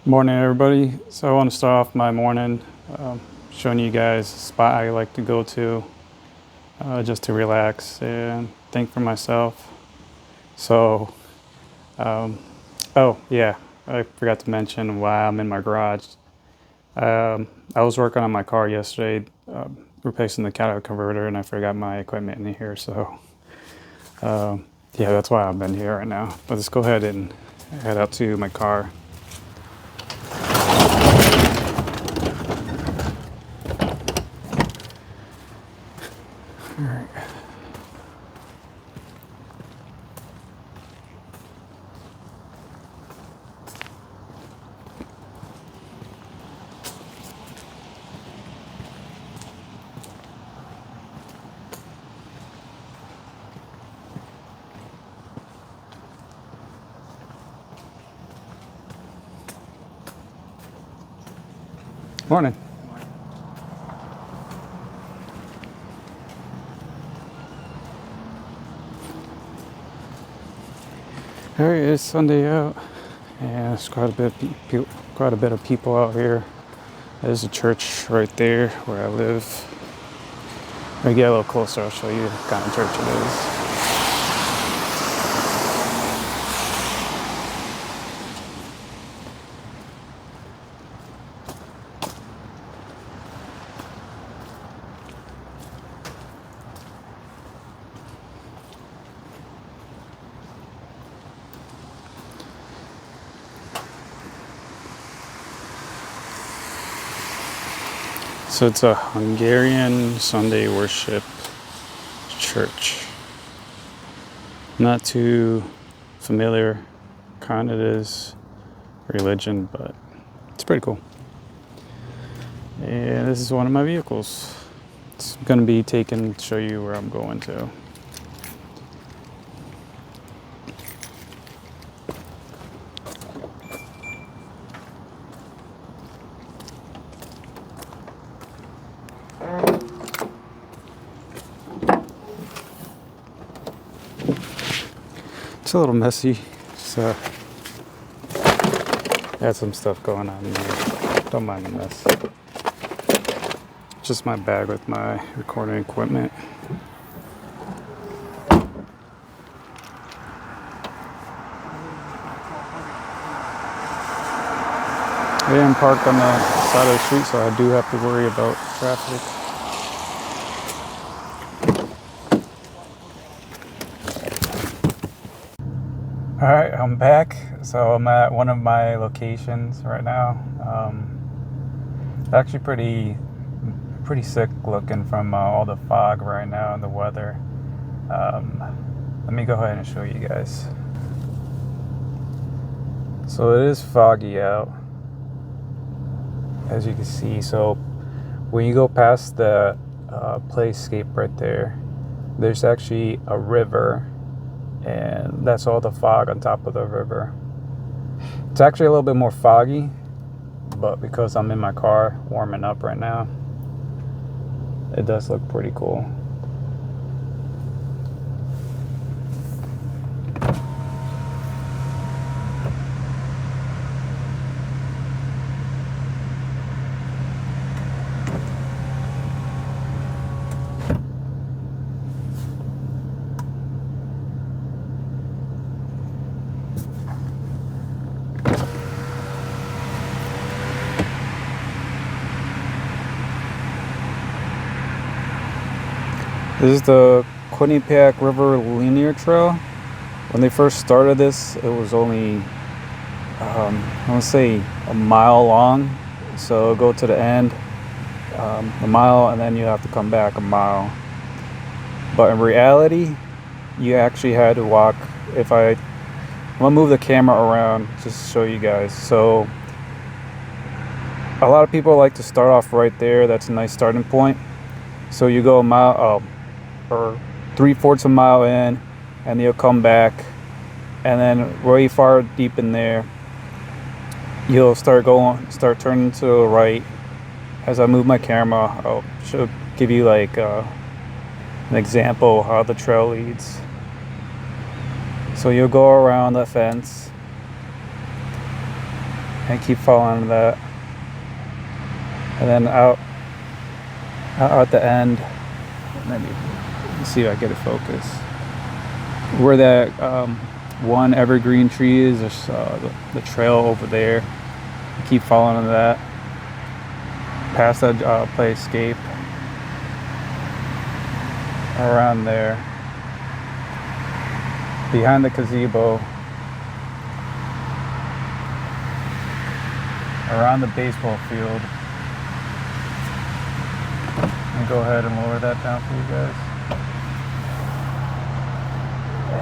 Morning, everybody. So I want to start off my morning showing you guys a spot I like to go to just to relax and think for myself. So, oh yeah, I forgot to mention why I'm in my garage. I was working on my car yesterday, replacing the catalytic converter, and I forgot my equipment in here. So, yeah, that's why I've been here right now. But let's go ahead and head out to my car. All right. Morning. All right, it's Sunday out, and it's quite a bit of people out here. There's a church right there where I live. When we get a little closer, I'll show you what kind of church it is. So it's a Hungarian Sunday worship church. Not too familiar kind of is religion, but it's pretty cool. And this is one of my vehicles. It's gonna be taken to show you where I'm going to. It's a little messy, so had some stuff going on there. Don't mind the mess. Just my bag with my recording equipment. I am parked on the side of the street, so I do have to worry about traffic. All right, I'm back. So I'm at one of my locations right now. Actually pretty sick looking from all the fog right now and the weather. Let me go ahead and show you guys. So it is foggy out, as you can see. So when you go past the playscape right there, there's actually a river, and that's all the fog on top of the river. It's actually a little bit more foggy, but because I'm in my car warming up right now, it does look pretty cool. This is the Quinnipiac River Linear Trail. When they first started this, it was only, I want to say a mile long. So go to the end, a mile, and then you have to come back a mile. But in reality, you actually had to walk. I'm gonna move the camera around just to show you guys. So a lot of people like to start off right there. That's a nice starting point. So you go a mile, or 3/4 a mile in, and you'll come back, and then way far deep in there, you'll start turning to the right. As I move my camera, I'll give you like an example how the trail leads. So you'll go around the fence, and keep following that. And then out at the end, let me see if I get it focused. Where that one evergreen tree is, there's the trail over there. Keep following that. Past that play escape. Around there. Behind the gazebo. Around the baseball field. Let me go ahead and lower that down for you guys.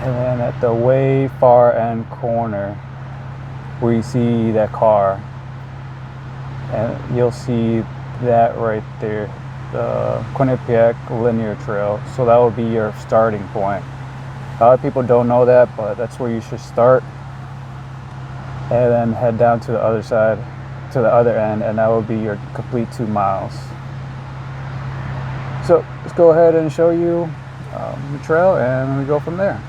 And then at the way far end corner, where you see that car, and you'll see that right there, the Quinnipiac Linear Trail. So that will be your starting point. A lot of people don't know that, but that's where you should start. And then head down to the other side, to the other end, and that will be your complete 2 miles. So let's go ahead and show you the trail, and we go from there.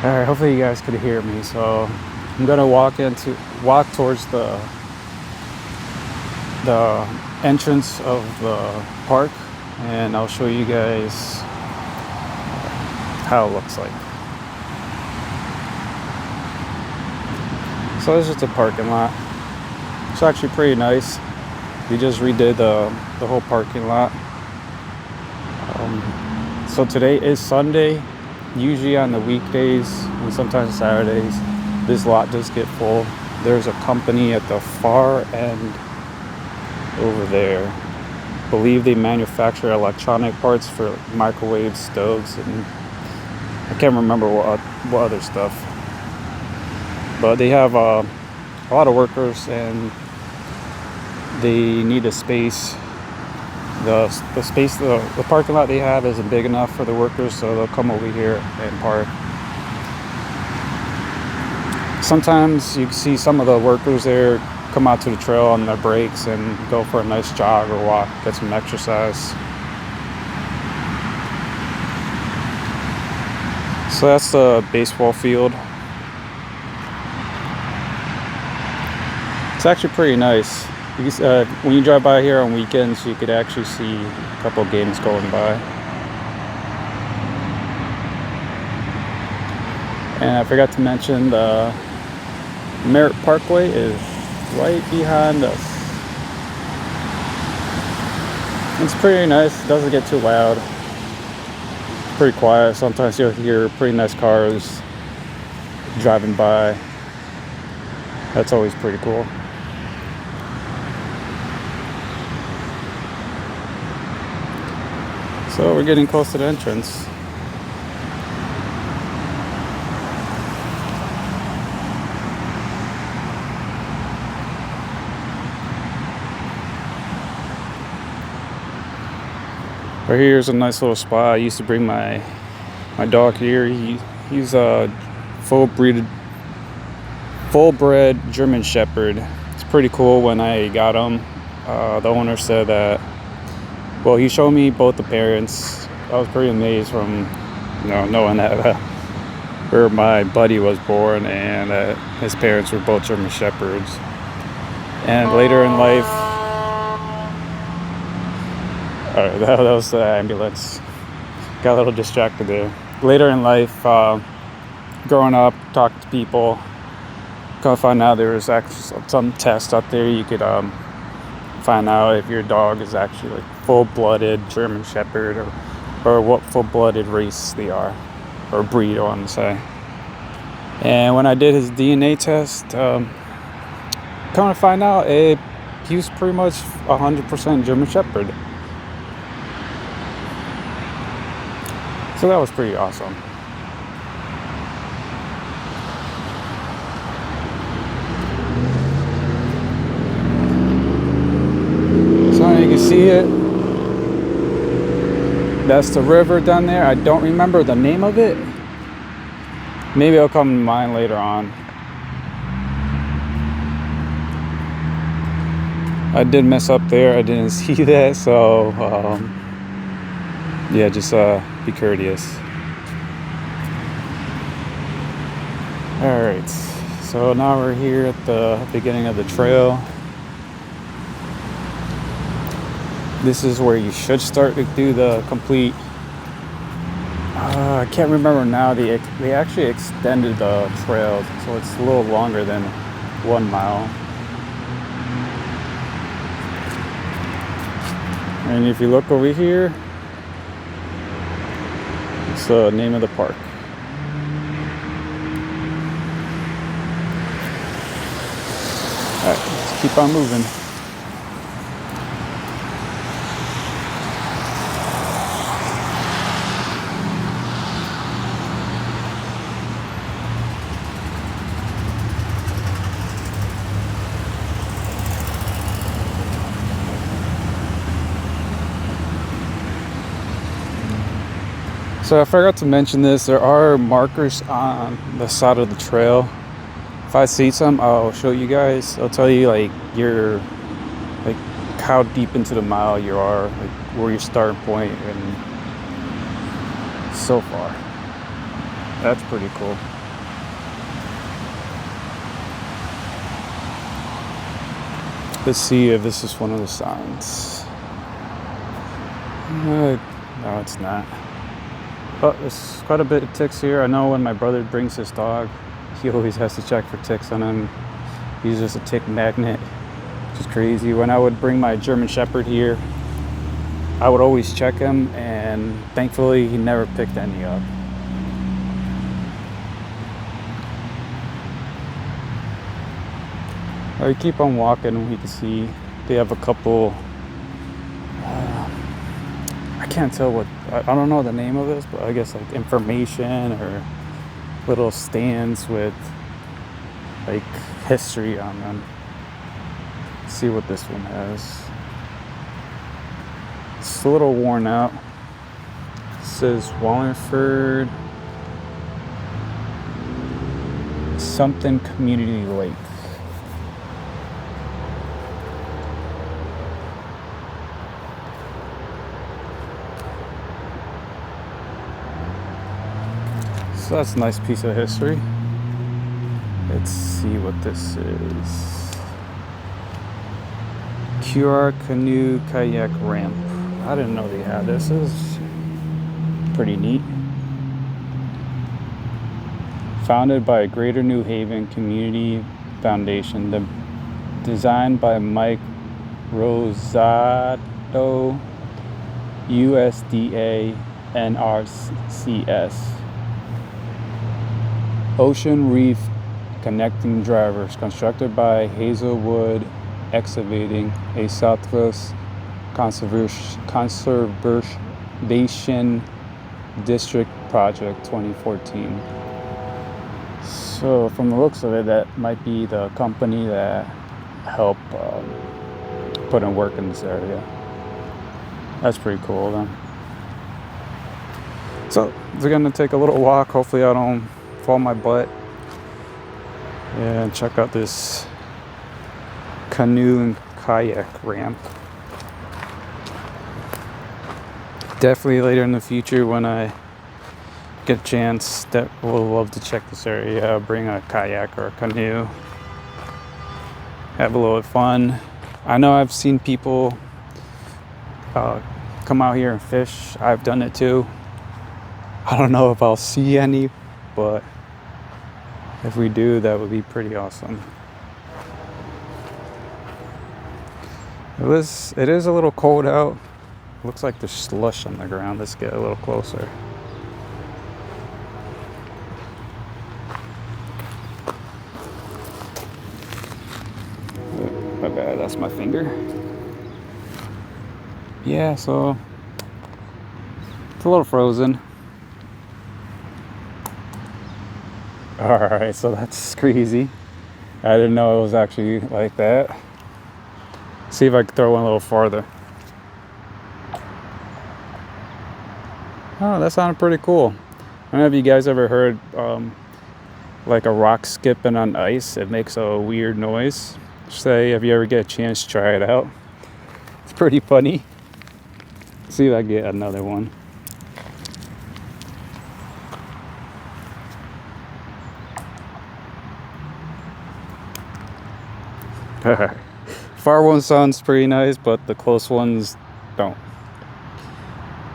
All right, hopefully you guys could hear me. So I'm gonna walk towards the entrance of the park, and I'll show you guys how it looks like. So this is the parking lot. It's actually pretty nice. We just redid the whole parking lot. So today is Sunday. Usually on the weekdays and sometimes Saturdays, this lot does get full. There's a company at the far end over there. I believe they manufacture electronic parts for microwave stoves, and I can't remember what other stuff. But they have a lot of workers, and they need a space. The parking lot they have isn't big enough for the workers, so they'll come over here and park. Sometimes you see some of the workers there come out to the trail on their breaks and go for a nice jog or walk, get some exercise. So that's the baseball field. It's actually pretty nice. When you drive by here on weekends, you could actually see a couple of games going by. And I forgot to mention the Merritt Parkway is right behind us. It's pretty nice. It doesn't get too loud. It's pretty quiet. Sometimes you'll hear pretty nice cars driving by. That's always pretty cool. So we're getting close to the entrance. Right here's a nice little spot. I used to bring my dog here. He's a full-bred German Shepherd. It's pretty cool. When I got him, the owner said that, well, he showed me both the parents. I was pretty amazed from knowing that where my buddy was born, and his parents were both German Shepherds. And later in life, all right, that was the ambulance. Got a little distracted there. Later in life, growing up, talking to people, come to find out there was actually some test out there you could find out if your dog is actually like full-blooded German Shepherd or what full-blooded race they are, or breed I want to say. And when I did his DNA test, come to find out he was pretty much 100% German Shepherd. So that was pretty awesome. You can see it. That's the river down there. I don't remember the name of it. Maybe it'll come to mind later on. I did mess up there. I didn't see that, so yeah, just be courteous. All right, So now we're here at the beginning of the trail. This is where you should start to do the complete. I can't remember now. They actually extended the trail, so it's a little longer than 1 mile. And if you look over here, it's the name of the park. Alright, let's keep on moving. So I forgot to mention this, there are markers on the side of the trail. If I see some, I'll show you guys. I'll tell you like how deep into the mile you are, like where your starting point, and so far. That's pretty cool. Let's see if this is one of the signs. No, it's not. But there's quite a bit of ticks here. I know when my brother brings his dog, he always has to check for ticks on him. He's just a tick magnet, which is crazy. When I would bring my German Shepherd here, I would always check him, and thankfully he never picked any up. I keep on walking, and we can see they have a couple. I can't tell what, I don't know the name of this, but I guess like information or little stands with like history on them. Let's see what this one has. It's a little worn out. It says Wallingford something community lake. So that's a nice piece of history. Let's see what this is. QR canoe kayak ramp. I didn't know they had this. This is pretty neat. Founded by Greater New Haven Community Foundation. Designed by Mike Rosato, USDA NRCS. Ocean Reef Connecting Drivers, constructed by Hazelwood Excavating, a Southwest Conservation District project, 2014. So from the looks of it, that might be the company that helped put in work in this area. That's pretty cool then. So we're gonna take a little walk. Hopefully I don't fall my butt, and check out this canoe and kayak ramp. Definitely later in the future when I get a chance, that will love to check this area, bring a kayak or a canoe, have a little fun. I know I've seen people come out here and fish. I've done it too. I don't know if I'll see any, but if we do, that would be pretty awesome. It is a little cold out. Looks like there's slush on the ground. Let's get a little closer. My bad, that's my finger. Yeah, so it's a little frozen. Alright, so that's crazy. I didn't know it was actually like that. See if I can throw one a little farther. Oh, that sounded pretty cool. I don't know if you guys ever heard like a rock skipping on ice. It makes a weird noise. Say if you ever get a chance to try it out. It's pretty funny. See if I can get another one. Far one sounds pretty nice, but the close ones don't.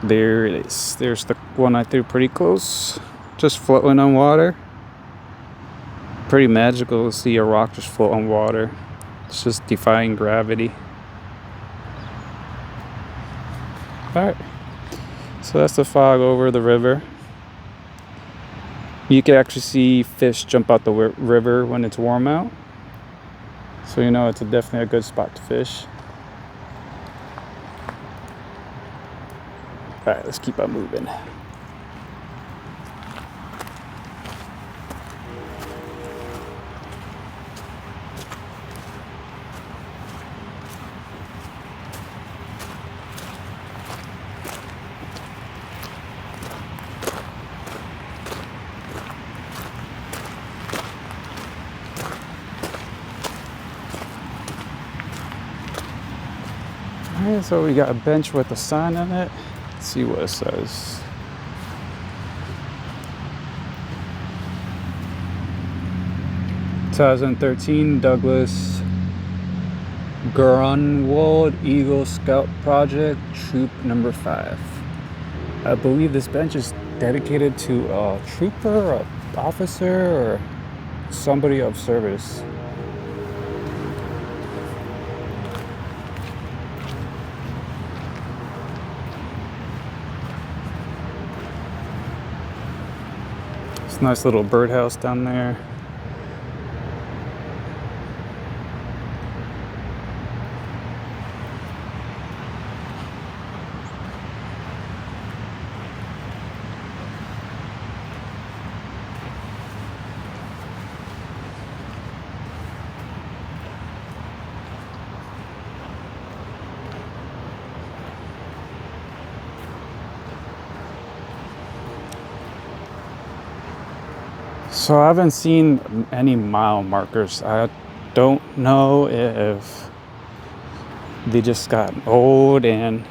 There it is. There's the one I threw pretty close, just floating on water. Pretty magical to see a rock just float on water. It's just defying gravity. Alright, so that's the fog over the river. You can actually see fish jump out the river when it's warm out. So you know it's definitely a good spot to fish. Alright, let's keep on moving. Alright, so we got a bench with a sign on it. Let's see what it says. "2013 Douglas Grunwald Eagle Scout Project, Troop Number 5. I believe this bench is dedicated to a trooper, an officer, or somebody of service. It's a nice little birdhouse down there. So I haven't seen any mile markers. I don't know if they just got old and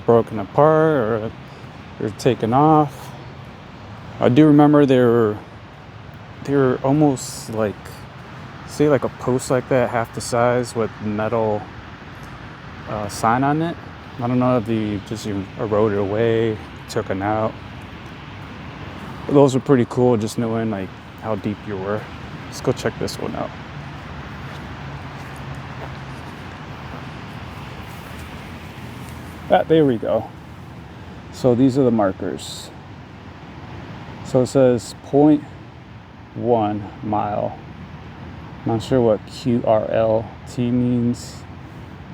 broken apart or they're taken off. I do remember they were almost like, say like a post like that, half the size with metal sign on it. I don't know if they just eroded away, took it out. Those were pretty cool, just knowing like how deep you were. Let's go check this one out. There we go. So these are the markers. So it says 0.1 mile. Not sure what QRLT means.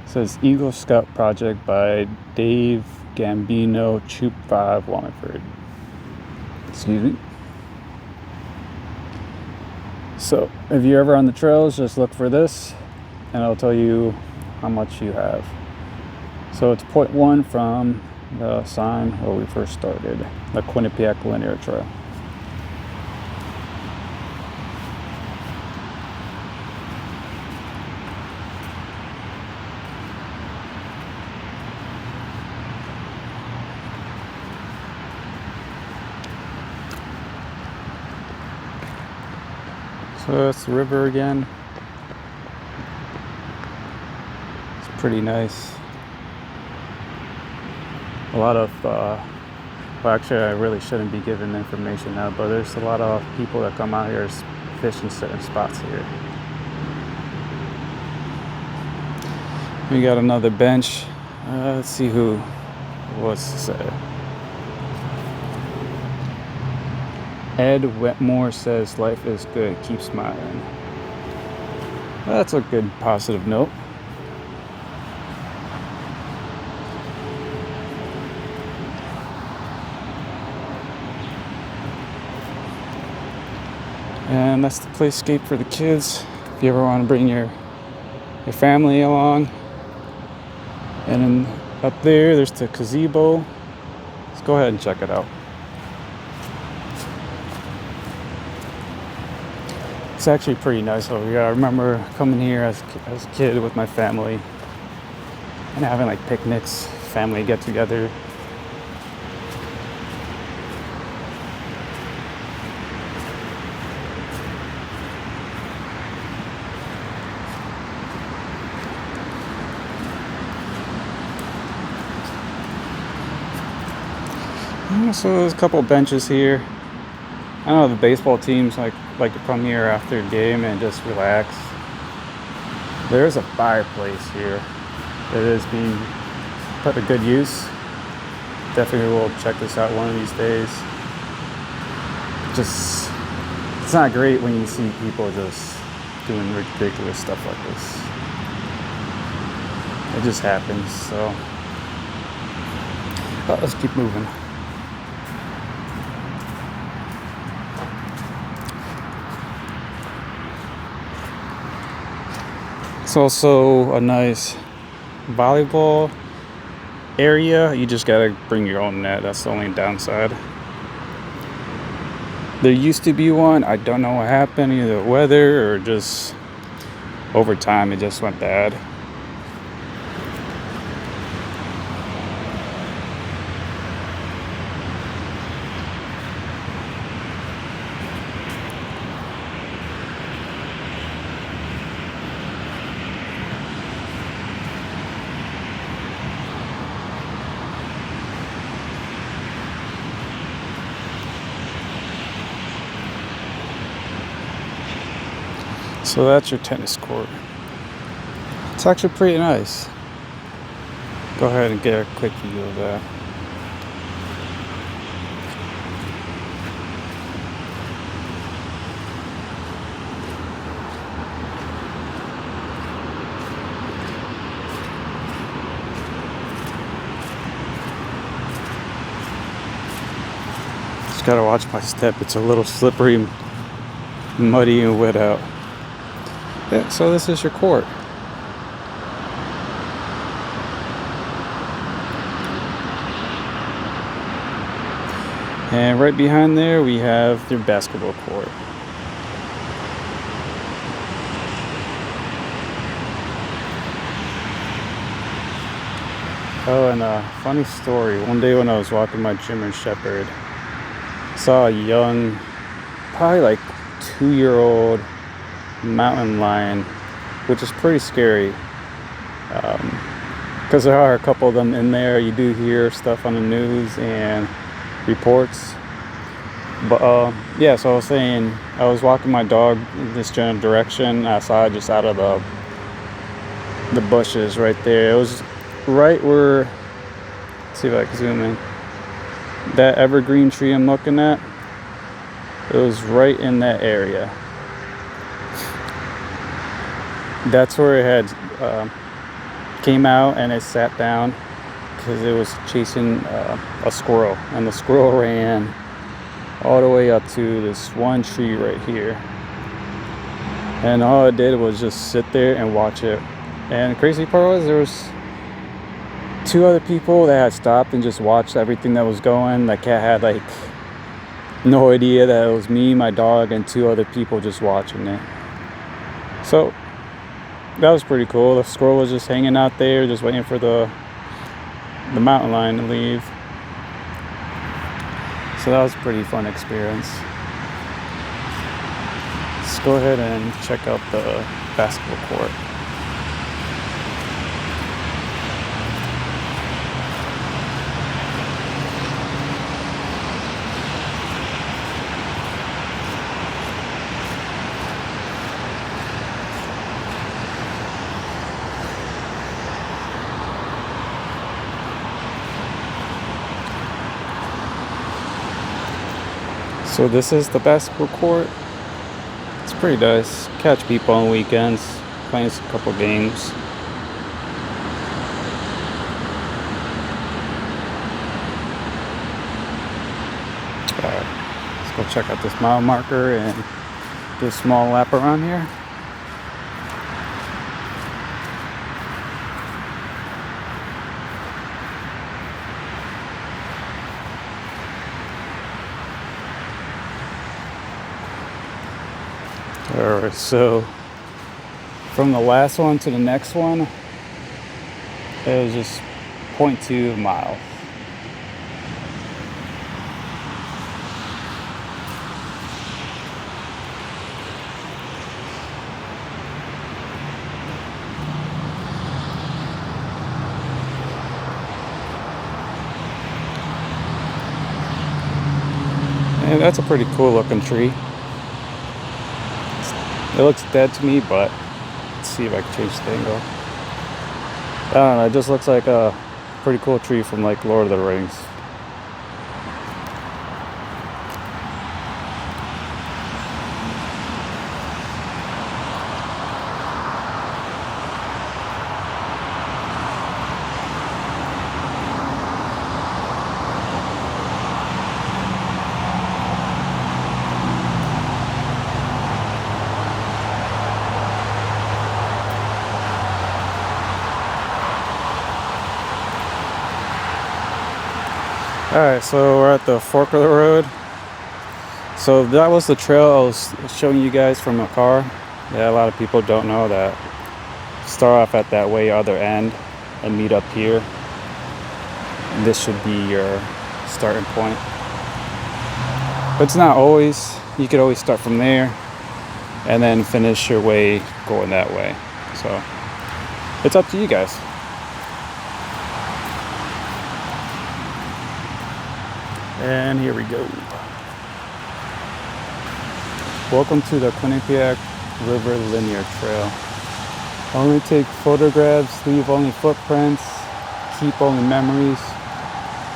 It says Eagle Scout Project by Dave Gambino, Troop 5, Wallingford. Excuse me. So if you're ever on the trails, just look for this and it'll tell you how much you have. So it's 0.1 from the sign where we first started, the Quinnipiac Linear Trail. So that's the river again. It's pretty nice. A lot of, well actually I really shouldn't be giving information out, but there's a lot of people that come out here fishing certain spots here. We got another bench. Let's see who was to say. Ed Wetmore says life is good, keep smiling. That's a good positive note. And that's the playscape for the kids. If you ever want to bring your family along. And then up there's the gazebo. Let's go ahead and check it out. It's actually pretty nice over here. I remember coming here as a kid with my family and having like picnics, family get together. So there's a couple benches here. I know the baseball teams like to come here after a game and just relax. There's a fireplace here that is being put to good use. Definitely will check this out one of these days. Just, it's not great when you see people just doing ridiculous stuff like this. It just happens, so. But let's keep moving. It's also a nice volleyball area. You just gotta bring your own net. That's the only downside. There used to be one. I don't know what happened, either weather or just over time it just went bad. So that's your tennis court. It's actually pretty nice. Go ahead and get a quick view of that. Just gotta watch my step. It's a little slippery, muddy, and wet out. Yeah, so this is your court. And right behind there we have your basketball court. Oh, and a funny story. One day when I was walking my German Shepherd, I saw a young, probably like 2-year-old mountain lion, which is pretty scary, because there are a couple of them in there. You do hear stuff on the news and reports, but yeah, so I was saying, I was walking my dog in this general direction. I saw it just out of the bushes right there. It was right where, let's see if I can zoom in, that evergreen tree I'm looking at. It was right in that area. That's where it had came out, and it sat down because it was chasing a squirrel, and the squirrel ran all the way up to this one tree right here, and all it did was just sit there and watch it. And the crazy part was there was 2 other people that had stopped and just watched everything that was going. The cat had like no idea that it was me, my dog, and 2 other people just watching it. So that was pretty cool. The squirrel was just hanging out there, just waiting for the mountain lion to leave. So that was a pretty fun experience. Let's go ahead and check out the basketball court. So this is the basketball court. It's pretty nice. Catch people on weekends, playing a couple games. Alright, let's go check out this mile marker and do a small lap around here. Alright, so from the last one to the next one, it was just 0.2 miles. That's a pretty cool looking tree. It looks dead to me, but let's see if I can change the angle. I don't know, it just looks like a pretty cool tree from like Lord of the Rings. Alright, so we're at the fork of the road. So that was the trail I was showing you guys from a car. Yeah, a lot of people don't know that. Start off at that way other end and meet up here. This should be your starting point. But it's not always. You could always start from there and then finish your way going that way. So it's up to you guys. And here we go. Welcome to the Quinnipiac River Linear Trail. Only take photographs, leave only footprints, keep only memories.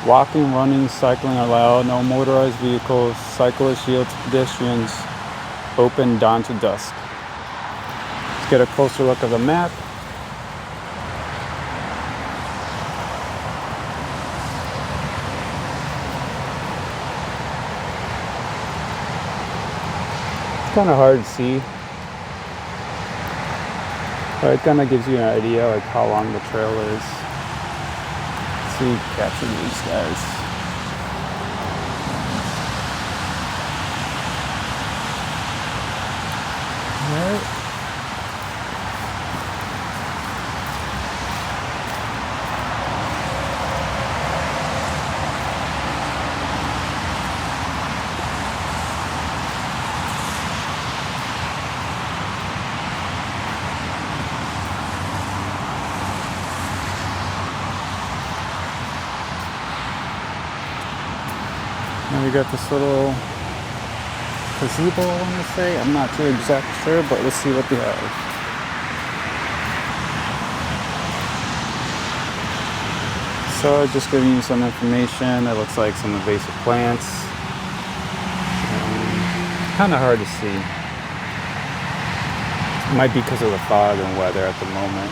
Walking, running, cycling allowed, no motorized vehicles, cyclists yield to pedestrians, open dawn to dusk. Let's get a closer look at the map. It's kind of hard to see, but it kind of gives you an idea like how long the trail is. Let's see, capture these guys. All right. Now we got this little gazebo, I want to say. I'm not too exactly sure, but let's see what they have. So just giving you some information. It looks like some invasive plants. Kind of hard to see. It might be because of the fog and weather at the moment.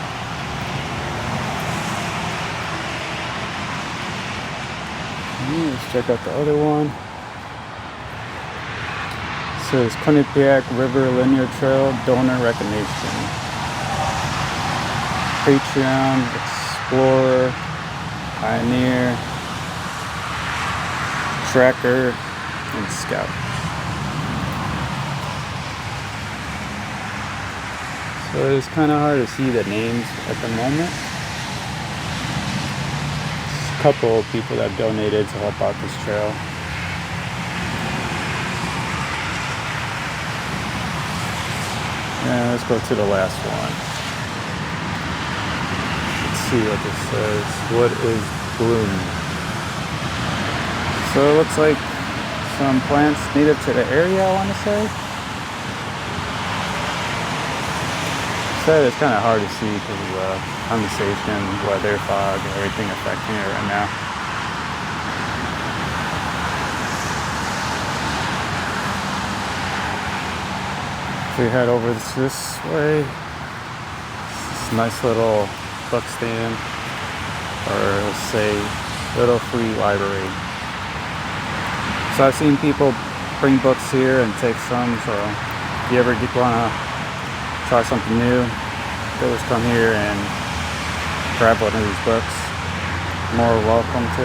Let's check out the other one. So it's Quinnipiac River Linear Trail Donor Recognition. Patreon, Explorer, Pioneer, Tracker, and Scout. So it's kind of hard to see the names at the moment. Couple of people that have donated to help out this trail. And let's go to the last one. Let's see what this says. What is bloom? So it looks like some plants native to the area, I want to say. It's kind of hard to see because of the condensation, weather, fog, and everything affecting it right now. If we head over this way, this nice little book stand, or let's say little free library. So I've seen people bring books here and take some, so if you ever want to try something new, always come here and grab one of these books. More welcome to.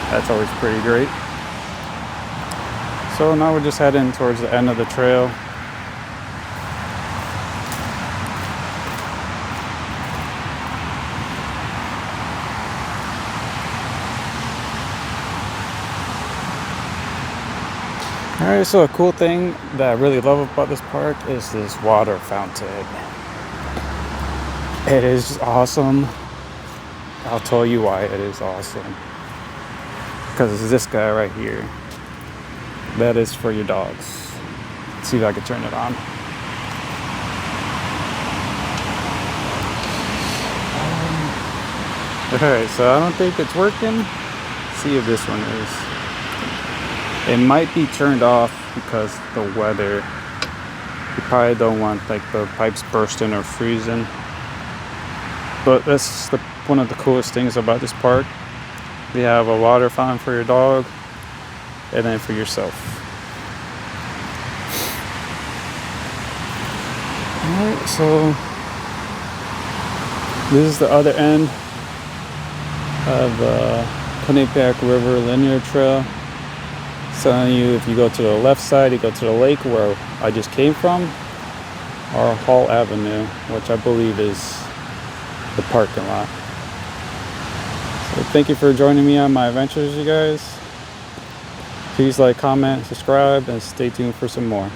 That's always pretty great. So now we're just heading towards the end of the trail. Alright, so a cool thing that I really love about this park is this water fountain. It is awesome. I'll tell you why it is awesome. Because it's this guy right here. that is for your dogs. Let's see if I can turn it on. Alright, so I don't think it's working. Let's see if this one is. It might be turned off because the weather. You probably don't want like the pipes bursting or freezing. But that's one of the coolest things about this park. We have a water fountain for your dog and then for yourself. Alright, so this is the other end of Quinnipiac River Linear Trail. It's telling you if you go to the left side, you go to the lake where I just came from, or Hall Avenue, which I believe is the parking lot. So thank you for joining me on my adventures, you guys. Please like, comment, subscribe, and stay tuned for some more.